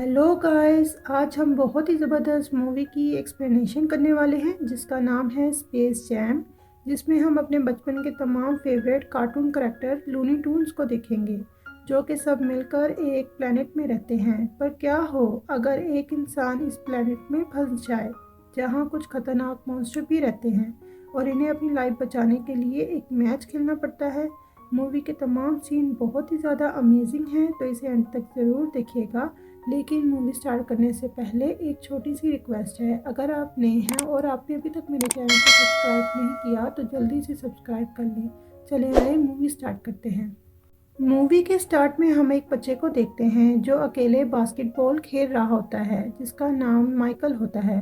Hello guys, आज हम बहुत ही ज़बरदस्त मूवी की एक्सप्लेनेशन करने वाले हैं जिसका नाम है स्पेस जैम। जिसमें हम अपने बचपन के तमाम favourite cartoon character Looney Tunes को देखेंगे, जो कि सब मिलकर एक प्लेनेट में रहते हैं। पर क्या हो अगर एक इंसान इस प्लेनेट में फंस जाए, जहां कुछ खतरनाक मॉन्स्टर भी रहते हैं और इन्हें अपनी लाइफ बचाने के लिए एक मैच खेलना पड़ता है। मूवी के तमाम सीन बहुत ही ज़्यादा अमेजिंग हैं, तो इसे एंड तक ज़रूर देखिएगा। लेकिन मूवी स्टार्ट करने से पहले एक छोटी सी रिक्वेस्ट है, अगर आप नए हैं और आपने अभी तक मेरे चैनल को सब्सक्राइब नहीं किया तो जल्दी से सब्सक्राइब कर लें। चले आए मूवी स्टार्ट करते हैं। मूवी के स्टार्ट में हम एक बच्चे को देखते हैं जो अकेले बास्केटबॉल खेल रहा होता है, जिसका नाम माइकल होता है।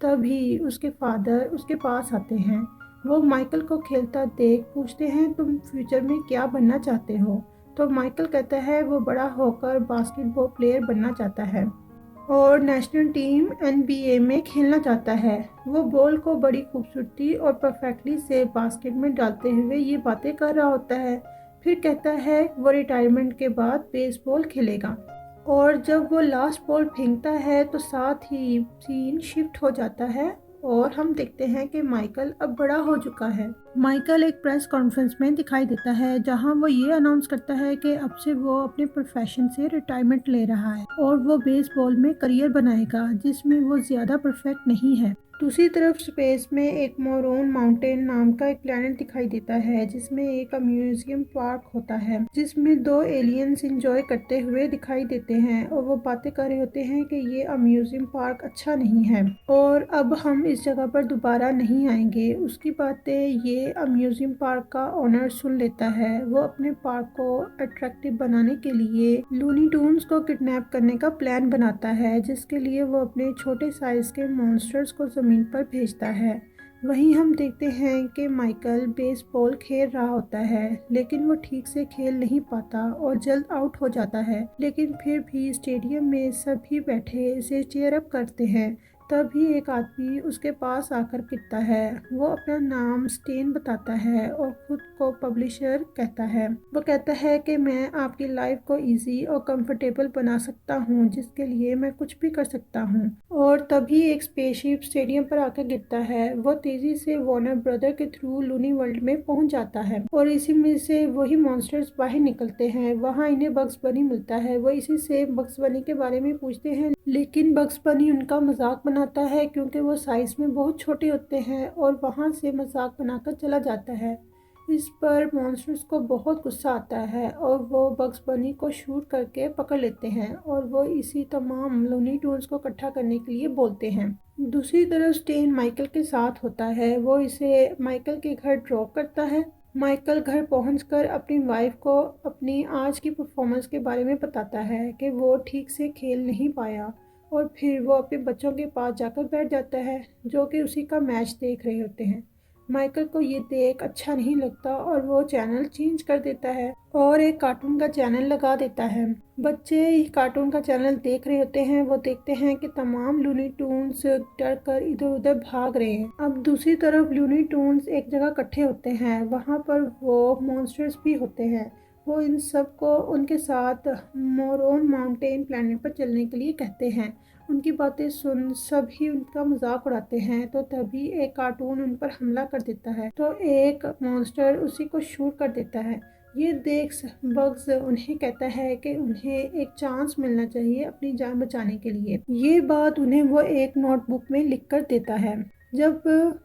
तभी उसके फादर उसके पास आते हैं। वो माइकल को खेलता देख पूछते हैं, तुम फ्यूचर में क्या बनना चाहते हो? तो माइकल कहता है वो बड़ा होकर बास्केटबॉल प्लेयर बनना चाहता है और नेशनल टीम एनबीए में खेलना चाहता है। वो बॉल को बड़ी खूबसूरती और परफेक्टली से बास्केट में डालते हुए ये बातें कर रहा होता है। फिर कहता है वो रिटायरमेंट के बाद बेसबॉल खेलेगा। और जब वो लास्ट बॉल फेंकता है तो साथ ही सीन शिफ्ट हो जाता है और हम देखते हैं कि माइकल अब बड़ा हो चुका है। माइकल एक प्रेस कॉन्फ्रेंस में दिखाई देता है, जहां वो ये अनाउंस करता है कि अब से वो अपने प्रोफेशन से रिटायरमेंट ले रहा है और वो बेसबॉल में करियर बनाएगा, जिसमें वो ज़्यादा परफेक्ट नहीं है। दूसरी तरफ स्पेस में एक मोरोन माउंटेन नाम का एक प्लेनेट दिखाई देता है, जिसमें एक म्यूजियम पार्क होता है, जिसमें दो एलियंस एंजॉय करते हुए दिखाई देते हैं और वो बातें कर रहे होते हैं कि ये म्यूजियम पार्क अच्छा नहीं है और अब हम इस जगह पर दोबारा नहीं आएंगे। उसकी बातें ये म्यूजियम पार्क का ओनर सुन लेता है। वो अपने पार्क को अट्रैक्टिव बनाने के लिए लूनी टून्स को किडनैप करने का प्लान बनाता है, जिसके लिए वो अपने छोटे साइज के मॉन्स्टर्स को ज़मीन पर भेजता है। वहीं हम देखते हैं कि माइकल बेसबॉल खेल रहा होता है, लेकिन वो ठीक से खेल नहीं पाता और जल्द आउट हो जाता है। लेकिन फिर भी स्टेडियम में सभी बैठे इसे चीयर अप करते हैं। तभी एक आदमी उसके पास आकर गिरता है। वो अपना नाम स्टेन बताता है और खुद को पब्लिशर कहता है। वो कहता है कि मैं आपकी लाइफ को इजी और कंफर्टेबल बना सकता हूँ, जिसके लिए मैं कुछ भी कर सकता हूँ। और तभी एक स्पेसशिप स्टेडियम पर आकर गिरता है। वो तेजी से वार्नर ब्रदर के थ्रू लूनी वर्ल्ड में पहुंच जाता है और इसी में से वही मॉन्स्टर्स बाहर निकलते हैं। वहाँ इन्हें बग्स बनी मिलता है। वो इसी से बग्स बनी के बारे में पूछते हैं, लेकिन बग्स बनी उनका मजाक बनाता है क्योंकि वो साइज में बहुत छोटे होते हैं और वहाँ से मजाक बनाकर चला जाता है। इस पर मॉन्स्टर्स को बहुत गुस्सा आता है और वो बग्स बनी को शूट करके पकड़ लेते हैं और वो इसी तमाम लूनी टून्स को इकट्ठा करने के लिए बोलते हैं। दूसरी तरफ स्टेन माइकल के साथ होता है। वो इसे माइकल के घर ड्रॉप करता है। माइकल घर पहुंचकर अपनी वाइफ को अपनी आज की परफॉर्मेंस के बारे में बताता है कि वो ठीक से खेल नहीं पाया और फिर वो अपने बच्चों के पास जाकर बैठ जाता है, जो कि उसी का मैच देख रहे होते हैं। माइकल को ये देख अच्छा नहीं लगता और वो चैनल चेंज कर देता है और एक कार्टून का चैनल लगा देता है। बच्चे कार्टून का चैनल देख रहे होते हैं। वो देखते हैं कि तमाम लूनी टून्स डर कर इधर उधर भाग रहे हैं। अब दूसरी तरफ लूनी टून्स एक जगह इकट्ठे होते हैं। वहाँ पर वो मॉन्स्टर्स भी होते हैं। वो इन सब को उनके साथ मोरोन माउंटेन प्लैनेट पर चलने के लिए कहते हैं। उनकी बातें सुन सभी उनका मजाक उड़ाते हैं। तो तभी एक कार्टून उन पर हमला कर देता है, तो एक मॉन्स्टर उसी को शूट कर देता है। ये देख बग्स उन्हें कहता है कि उन्हें एक चांस मिलना चाहिए अपनी जान बचाने के लिए। ये बात उन्हें वो एक नोटबुक में लिख कर देता है। जब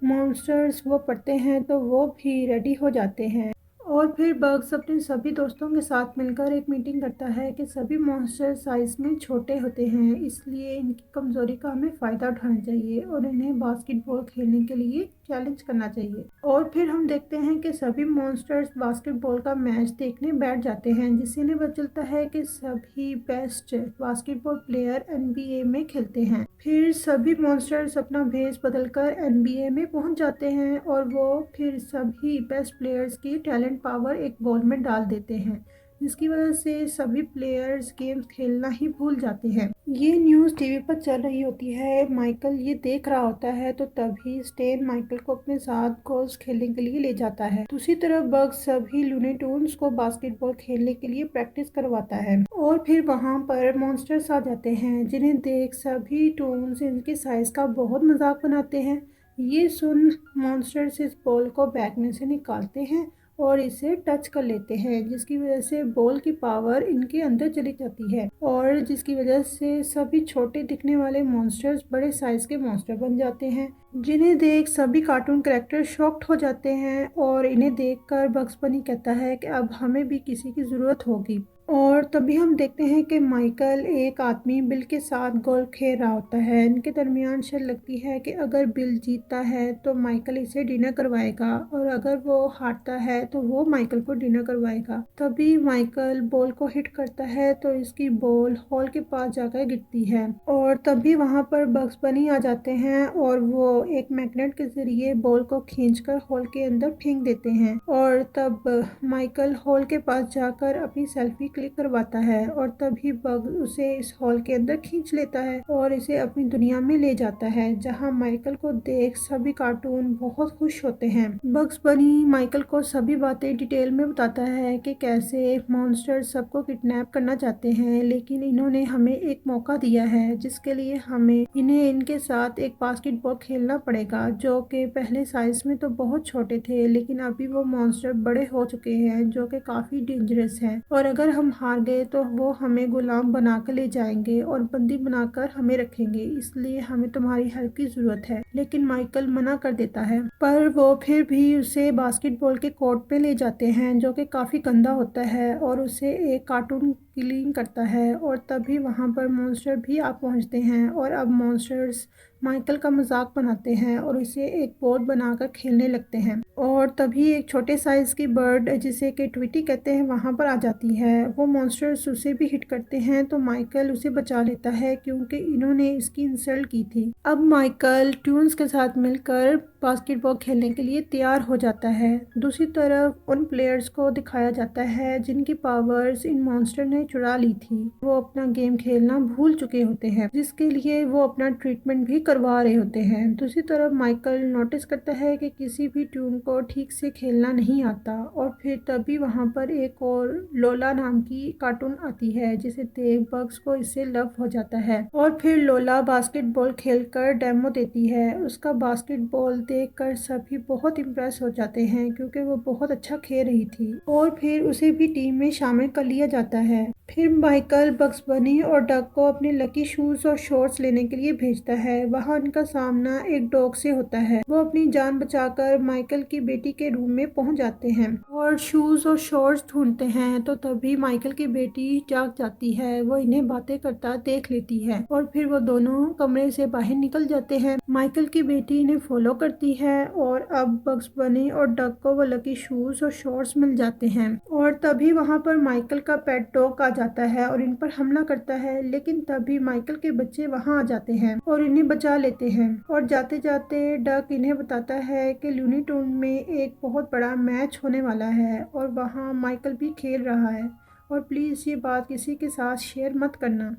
मॉन्स्टर्स वो पढ़ते हैं तो वो भी रेडी हो जाते हैं और फिर बग्स अपने सभी दोस्तों के साथ मिलकर एक मीटिंग करता है कि सभी मॉन्स्टर साइज में छोटे होते हैं, इसलिए इनकी कमजोरी का हमें फ़ायदा उठाना चाहिए और इन्हें बास्केटबॉल खेलने के लिए चैलेंज करना चाहिए। और फिर हम देखते हैं कि सभी मॉन्स्टर्स बास्केटबॉल का मैच देखने बैठ जाते हैं, जिससे इन्हें पता चलता है कि सभी बेस्ट बास्केटबॉल प्लेयर एनबीए में खेलते हैं। फिर सभी मॉन्स्टर्स अपना भेष बदलकर एनबीए में पहुंच जाते हैं और वो फिर सभी बेस्ट प्लेयर्स की टैलेंट पावर एक बॉल में डाल देते हैं। जिसकी वजह से सभी प्लेयर्स गेम्स खेलना ही भूल जाते हैं। ये न्यूज़ टीवी पर चल रही होती है, माइकल ये देख रहा होता है तो तभी स्टेन माइकल को अपने साथ गोल्फ खेलने के लिए ले जाता है। दूसरी तरफ बग्स सभी लूनी ट्यून्स को बास्केटबॉल खेलने के लिए प्रैक्टिस करवाता है और फिर वहाँ पर मॉन्स्टर्स आ जाते हैं, जिन्हें देख सभी टून्स इनके साइज का बहुत मजाक बनाते हैं। ये सुन मॉन्स्टर्स इस बॉल को बैग में से निकालते हैं और इसे टच कर लेते हैं, जिसकी वजह से बॉल की पावर इनके अंदर चली जाती है और जिसकी वजह से सभी छोटे दिखने वाले मॉन्स्टर्स बड़े साइज के मॉन्स्टर बन जाते हैं, जिन्हें देख सभी कार्टून कैरेक्टर शॉक्ड हो जाते हैं और इन्हें देखकर बग्स बनी कहता है कि अब हमें भी किसी की ज़रूरत होगी। और तभी हम देखते हैं कि माइकल एक आदमी बिल के साथ गोल्फ खेल रहा होता है। इनके दरमियान शर्त लगती है कि अगर बिल जीतता है तो माइकल इसे डिनर करवाएगा और अगर वो हारता है तो वो माइकल को डिनर करवाएगा। तभी माइकल बॉल को हिट करता है तो इसकी बॉल हॉल के पास जाकर गिरती है और तभी वहाँ पर बग्स बनी आ जाते हैं और वो एक मैग्नेट के जरिए बॉल को खींचकर हॉल के अंदर फेंक देते हैं और तब माइकल हॉल के पास जाकर अपनी सेल्फी क्लिक करवाता है और तभी बग उसे इस हॉल के अंदर खींच लेता है और इसे अपनी दुनिया में ले जाता है, जहां माइकल को देख सभी कार्टून बहुत खुश होते हैं। बग्स बनी माइकल को सभी बातें डिटेल में बताता है कि कैसे मॉन्स्टर सबको किडनैप करना चाहते हैं, लेकिन इन्होंने हमें एक मौका दिया है जिसके लिए हमें इन्हें इनके साथ एक बास्केटबॉल खेलना पड़ेगा, जो कि पहले साइज में तो बहुत छोटे थे लेकिन अभी वो मॉन्स्टर बड़े हो चुके हैं जो कि काफी डेंजरस हैं और अगर हम हार गए तो वो हमें गुलाम बनाकर ले जाएंगे और बंदी बनाकर हमें रखेंगे, इसलिए हमें तुम्हारी हेल्प की जरूरत है। लेकिन माइकल मना कर देता है, पर वो फिर भी उसे बास्केटबॉल के कोर्ट पे ले जाते हैं जो कि काफी गंदा होता है और उसे एक कार्टून क्लीन करता है और तभी वहाँ पर मॉन्स्टर भी आ पहुँचते हैं और अब मॉन्स्टर्स माइकल का मजाक बनाते हैं और उसे एक बॉल बनाकर खेलने लगते हैं और तभी एक छोटे साइज की बर्ड जिसे कि ट्विटी कहते हैं वहां पर आ जाती है। वो मॉन्स्टर्स उसे भी हिट करते हैं तो माइकल उसे बचा लेता है क्योंकि इन्होंने इसकी इंसल्ट की थी। अब माइकल ट्यून्स के साथ मिलकर बास्केटबॉल खेलने के लिए तैयार हो जाता है। दूसरी तरफ उन प्लेयर्स को दिखाया जाता है जिनकी पावर्स इन मॉन्स्टर ने चुरा ली थी। वो अपना गेम खेलना भूल चुके होते हैं, जिसके लिए वो अपना ट्रीटमेंट भी करवा रहे होते हैं। दूसरी तरफ माइकल नोटिस करता है कि किसी भी ट्यून को ठीक से खेलना नहीं आता और फिर तभी वहाँ पर एक और लोला नाम की कार्टून आती है जिसे देख बग्स को इससे लव हो जाता है और फिर लोला बास्केटबॉल खेलकर डेमो देती है। उसका बास्केटबॉल देखकर सभी बहुत इम्प्रेस हो जाते हैं क्योंकि वो बहुत अच्छा खेल रही थी और फिर उसे भी टीम में शामिल कर लिया जाता है। फिर माइकल बग्स बनी और डक को अपने लकी शूज और शॉर्ट्स लेने के लिए भेजता है। वहाँ उनका सामना एक डॉग से होता है। वो अपनी जान बचाकर माइकल की बेटी के रूम में पहुंच जाते हैं और शूज और शॉर्ट्स ढूंढते हैं तो तभी माइकल की बेटी जाग जाती है। वो इन्हें बातें करता देख लेती है और फिर वो दोनों कमरे से बाहर निकल जाते हैं। माइकल की बेटी इन्हें फॉलो करती है और अब बग्स बनी और डक को वो लकी शूज और शॉर्ट्स मिल जाते हैं और तभी वहाँ पर माइकल का पेट डॉग आ जाता है और इन पर हमला करता है, लेकिन तभी माइकल के बच्चे वहाँ आ जाते हैं और इन्हें बचा लेते हैं और जाते जाते डक इन्हें बताता है कि लूनी ट्यून में एक बहुत बड़ा मैच होने वाला है और वहाँ माइकल भी खेल रहा है और प्लीज़ ये बात किसी के साथ शेयर मत करना।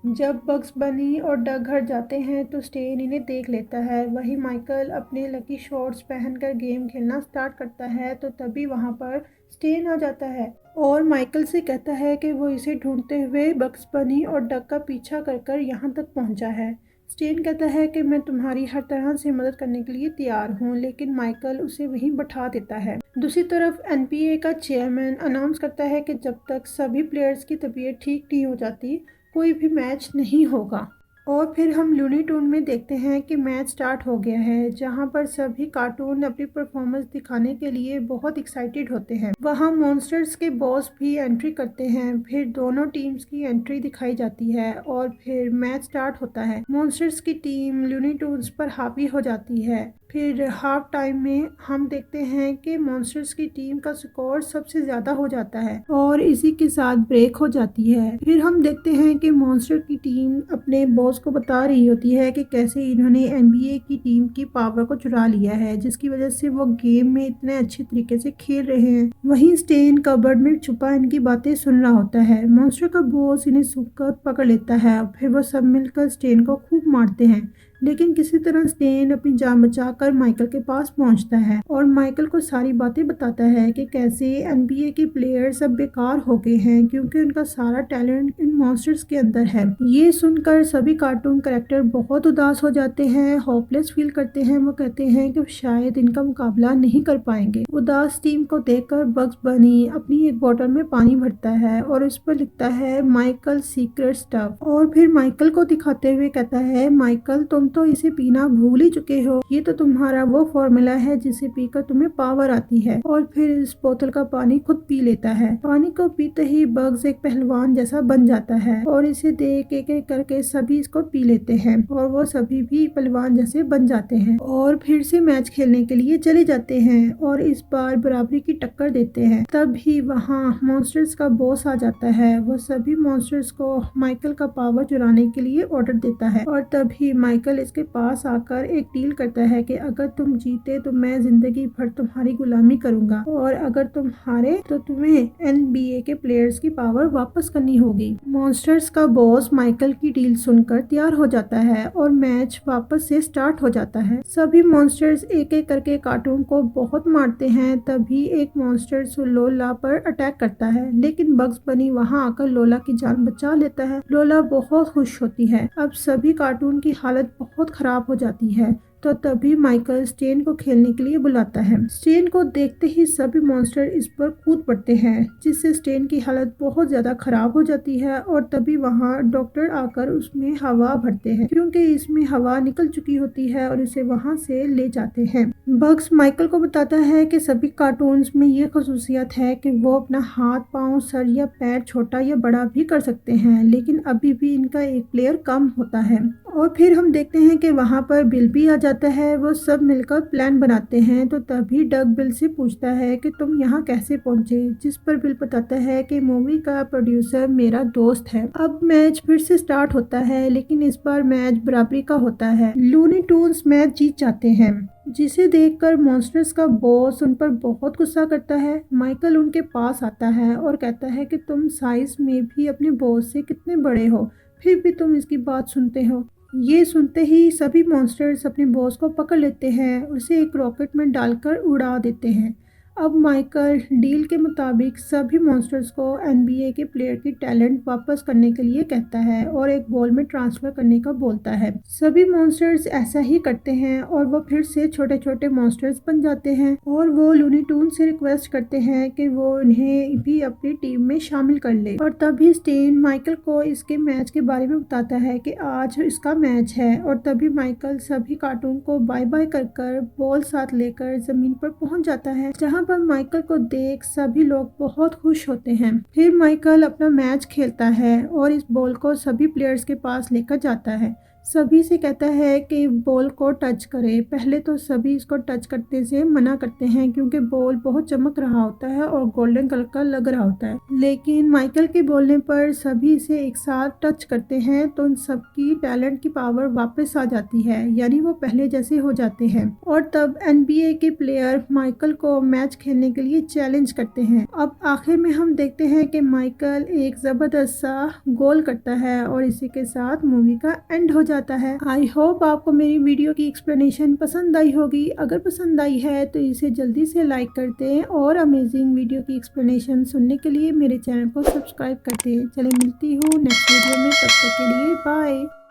जब बग्स बनी और डक घर जाते हैं तो स्टेन इन्हें देख लेता है। वही माइकल अपने लकी शॉर्ट्स पहनकर गेम खेलना स्टार्ट करता है तो तभी वहाँ पर स्टेन आ जाता है और माइकल से कहता है कि वो इसे ढूंढते हुए बग्स बनी और डक का पीछा कर यहाँ तक पहुँचा है। स्टेन कहता है कि मैं तुम्हारी हर तरह से मदद करने के लिए तैयार हूँ, लेकिन माइकल उसे वहीं बैठा देता है। दूसरी तरफ एनपीए का चेयरमैन अनाउंस करता है कि जब तक सभी प्लेयर्स की तबीयत ठीक नहीं हो जाती कोई भी मैच नहीं होगा। और फिर हम लूनी ट्यून में देखते हैं कि मैच स्टार्ट हो गया है, जहां पर सभी कार्टून अपनी परफॉर्मेंस दिखाने के लिए बहुत एक्साइटेड होते हैं। वहां मॉन्स्टर्स के बॉस भी एंट्री करते हैं। फिर दोनों टीम्स की एंट्री दिखाई जाती है और फिर मैच स्टार्ट होता है। मॉन्स्टर्स की टीम लूनी ट्यून्स पर हावी हो जाती है। फिर हाफ टाइम में हम देखते हैं कि मॉन्स्टर्स की टीम का स्कोर सबसे ज्यादा हो जाता है और इसी के साथ ब्रेक हो जाती है। फिर हम देखते हैं कि मॉन्स्टर की टीम अपने बॉस बॉस को बता रही होती है कि कैसे इन्होंने NBA की टीम की पावर को चुरा लिया है, जिसकी वजह से वो गेम में इतने अच्छे तरीके से खेल रहे हैं। वहीं स्टेन कबर्ड में छुपा इनकी बातें सुन रहा होता है। मॉन्स्टर का बॉस इन्हें सूंघकर पकड़ लेता है और फिर वो सब मिलकर स्टेन को खूब मारते हैं, लेकिन किसी तरह स्टेन अपनी जान बचाकर माइकल के पास पहुंचता है और माइकल को सारी बातें बताता है कि कैसे NBA के प्लेयर सब बेकार हो गए हैं क्योंकि उनका सारा टैलेंट इन मॉन्स्टर्स के अंदर है। ये सुनकर सभी कार्टून कैरेक्टर बहुत उदास हो जाते हैं, होपलेस फील करते हैं। वो कहते हैं कि शायद इनका मुकाबला नहीं कर पाएंगे। उदास टीम को देखकर बग्स बनी अपनी एक बोतल में पानी भरता है और उस पर लिखता है माइकल सीक्रेट स्टफ, और फिर माइकल को दिखाते हुए कहता है, माइकल तुम तो इसे पीना भूल ही चुके हो, ये तो तुम्हारा वो फॉर्मूला है जिसे पीकर तुम्हें पावर आती है। और फिर इस बोतल का पानी खुद पी लेता है। पानी को पीते ही बग्स एक पहलवान जैसा बन जाता है और इसे देख एक एक करके सभी इसको पी लेते हैं और वो सभी भी पहलवान जैसे बन जाते हैं और फिर से मैच खेलने के लिए चले जाते हैं और इस बार बराबरी की टक्कर देते हैं। तभी वहाँ मॉन्स्टर्स का बॉस आ जाता है। वो सभी मॉन्स्टर्स को माइकल का पावर चुराने के लिए ऑर्डर देता है और तभी माइकल इसके पास आकर एक डील करता है कि अगर तुम जीते तो मैं जिंदगी भर तुम्हारी गुलामी करूंगा और अगर तुम हारे तो तुम्हें NBA के प्लेयर्स की पावर वापस करनी होगी। मॉन्स्टर्स का बॉस माइकल की डील सुनकर तैयार हो जाता है और मैच वापस से स्टार्ट हो जाता है। सभी मॉन्स्टर्स एक एक करके कार्टून को बहुत मारते हैं। तभी एक मॉन्स्टर लोला पर अटैक करता है, लेकिन बग्स बनी वहां आकर लोला की जान बचा लेता है। लोला बहुत खुश होती है। अब सभी कार्टून की हालत बहुत खराब हो जाती है। तो तभी माइकल स्टेन को खेलने के लिए बुलाता है। स्टेन को देखते ही सभी मॉन्स्टर इस पर कूद पड़ते हैं, जिससे स्टेन की हालत बहुत ज्यादा खराब हो जाती है और तभी वहाँ डॉक्टर आकर उसमें हवा भरते हैं क्योंकि इसमें हवा निकल चुकी होती है और इसे वहाँ से ले जाते हैं। बग्स माइकल को बताता है कि सभी कार्टून्स में ये खसूसियत है कि वो अपना हाथ, पाँव, सर या पैर छोटा या बड़ा भी कर सकते हैं, लेकिन अभी भी इनका एक प्लेयर कम होता है। और फिर हम देखते हैं कि वहाँ पर बिल भी आ जाता है। वो सब मिलकर प्लान बनाते हैं। तो तभी डग बिल से पूछता है कि तुम यहाँ कैसे पहुँचे, जिस पर बिल बताता है कि मूवी का प्रोड्यूसर मेरा दोस्त है। अब मैच फिर से स्टार्ट होता है, लेकिन इस बार मैच बराबरी का होता है। लूनी टून्स मैच जीत जाते हैं, जिसे देखकर मॉन्स्टर्स का बॉस उन पर बहुत गुस्सा करता है। माइकल उनके पास आता है और कहता है कि तुम साइज में भी अपने बॉस से कितने बड़े हो, फिर भी तुम इसकी बात सुनते हो। ये सुनते ही सभी मॉन्स्टर्स अपने बॉस को पकड़ लेते हैं, उसे एक रॉकेट में डालकर उड़ा देते हैं। अब माइकल डील के मुताबिक सभी मॉन्स्टर्स को NBA के प्लेयर की टैलेंट वापस करने के लिए कहता है और एक बॉल में ट्रांसफर करने का बोलता है। सभी मॉन्स्टर्स ऐसा ही करते हैं और वो फिर से छोटे छोटे मॉन्स्टर्स बन जाते हैं और वो लूनी टून से रिक्वेस्ट करते हैं कि वो उन्हें भी अपनी टीम में शामिल कर ले। और तभी स्टेन माइकल को इसके मैच के बारे में बताता है कि आज इसका मैच है और तभी माइकल सभी कार्टून को बाय बाय कर बॉल साथ लेकर जमीन पर पहुंच जाता है, जहां पर माइकल को देख सभी लोग बहुत खुश होते हैं। फिर माइकल अपना मैच खेलता है और इस बॉल को सभी प्लेयर्स के पास लेकर जाता है। सभी से कहता है कि बॉल को टच करे। पहले तो सभी इसको टच करने से मना करते हैं क्योंकि बॉल बहुत चमक रहा होता है और गोल्डन कलर का लग रहा होता है, लेकिन माइकल के बोलने पर सभी इसे एक साथ टच करते हैं तो उन सबकी टैलेंट की पावर वापस आ जाती है, यानी वो पहले जैसे हो जाते हैं। और तब NBA के प्लेयर माइकल को मैच खेलने के लिए चैलेंज करते हैं। अब आखिर में हम देखते हैं कि माइकल एक जबरदस्त सा गोल करता है और इसी के साथ मूवी का एंड हो जाता है। आई होप आपको मेरी वीडियो की एक्सप्लेनेशन पसंद आई होगी। अगर पसंद आई है तो इसे जल्दी से लाइक कर दें और अमेजिंग वीडियो की एक्सप्लेनेशन सुनने के लिए मेरे चैनल को सब्सक्राइब कर दें। चलिए मिलती हूँ नेक्स्ट वीडियो में, तब तक के लिए बाय।